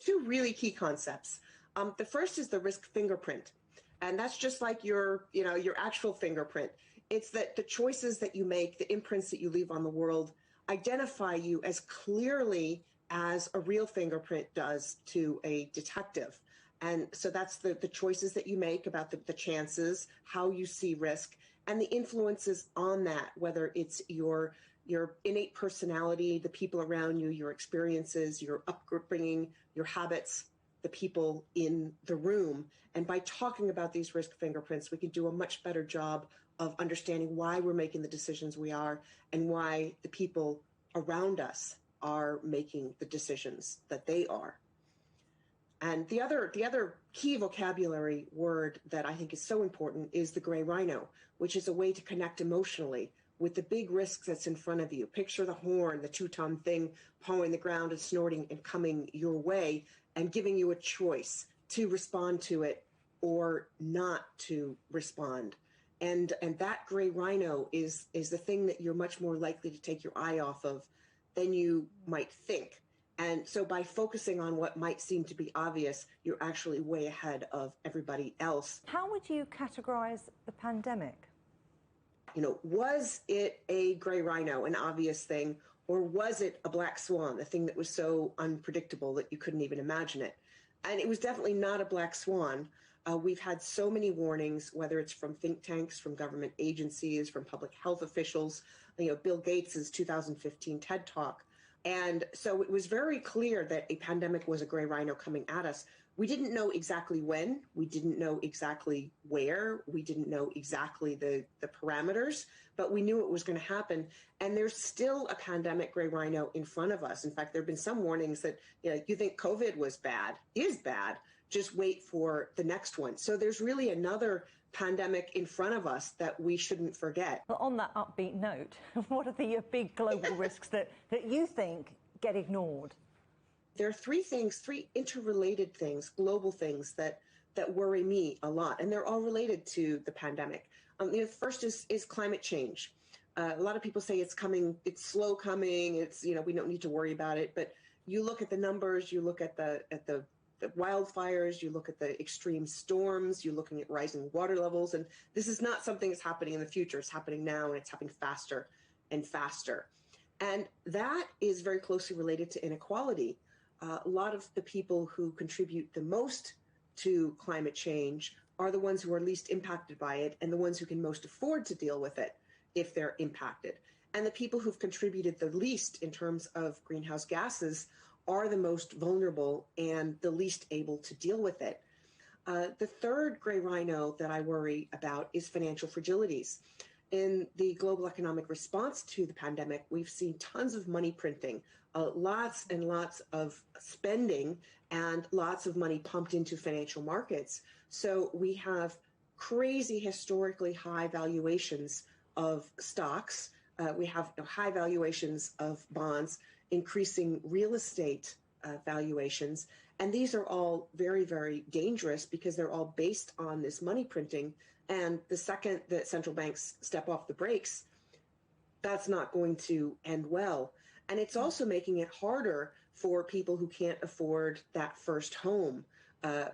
Two really key concepts. The first is the risk fingerprint. And that's just like your actual fingerprint. It's that the choices that you make, the imprints that you leave on the world, identify you as clearly as a real fingerprint does to a detective. And so that's the choices that you make about the chances, how you see risk, and the influences on that, whether it's your innate personality, the people around you, your experiences, your upbringing, your habits, the people in the room. And by talking about these risk fingerprints, we can do a much better job of understanding why we're making the decisions we are and why the people around us are making the decisions that they are. And the other key vocabulary word that I think is so important is the gray rhino, which is a way to connect emotionally with the big risks that's in front of you. Picture the horn, the 2-ton thing pawing the ground and snorting and coming your way and giving you a choice to respond to it or not to respond. And that gray rhino is the thing that you're much more likely to take your eye off of than you might think. And so by focusing on what might seem to be obvious, you're actually way ahead of everybody else. How would you categorize the pandemic? Was it a gray rhino, an obvious thing, or was it a black swan, the thing that was so unpredictable that you couldn't even imagine it? And it was definitely not a black swan. We've had so many warnings, whether it's from think tanks, from government agencies, from public health officials, Bill Gates's 2015 TED Talk. And so it was very clear that a pandemic was a gray rhino coming at us. We didn't know exactly when, we didn't know exactly where, we didn't know exactly the parameters, but we knew it was going to happen. And there's still a pandemic gray rhino in front of us. In fact, there have been some warnings that you think COVID was bad, is bad, just wait for the next one. So there's really another pandemic in front of us that we shouldn't forget. Well, on that upbeat note, what are the big global risks that you think get ignored? There are three interrelated things, global things that worry me a lot, and they're all related to the pandemic. First is climate change. A lot of people say it's coming, it's slow coming, we don't need to worry about it. But you look at the numbers, you look at the wildfires, you look at the extreme storms, you're looking at rising water levels, and this is not something that's happening in the future. It's happening now, and it's happening faster and faster. And that is very closely related to inequality. A lot of the people who contribute the most to climate change are the ones who are least impacted by it and the ones who can most afford to deal with it if they're impacted. And the people who've contributed the least in terms of greenhouse gases are the most vulnerable and the least able to deal with it. The third gray rhino that I worry about is financial fragilities. In the global economic response to the pandemic, we've seen tons of money printing, lots and lots of spending, and lots of money pumped into financial markets. So we have crazy, historically high valuations of stocks. We have high valuations of bonds, increasing real estate valuations. And these are all very, very dangerous because they're all based on this money printing. And the second that central banks step off the brakes, that's not going to end well. And it's also making it harder for people who can't afford that first home,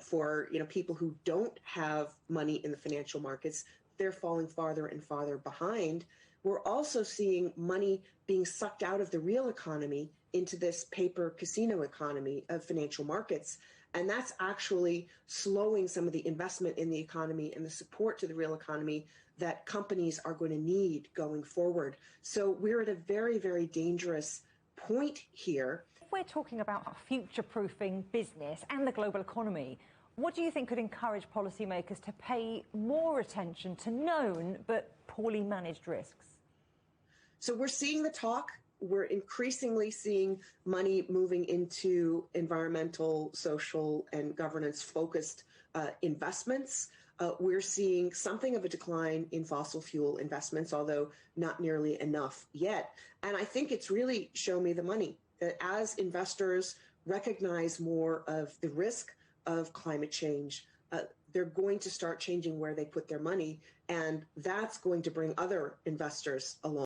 for people who don't have money in the financial markets. They're falling farther and farther behind. We're also seeing money being sucked out of the real economy into this paper casino economy of financial markets. And that's actually slowing some of the investment in the economy and the support to the real economy that companies are going to need going forward. So we're at a very, very dangerous point here. If we're talking about future-proofing business and the global economy, what do you think could encourage policymakers to pay more attention to known but poorly managed risks? So we're seeing the talk. We're increasingly seeing money moving into environmental, social, and governance-focused investments. We're seeing something of a decline in fossil fuel investments, although not nearly enough yet. And I think it's really show me the money, that as investors recognize more of the risk of climate change, they're going to start changing where they put their money, and that's going to bring other investors along.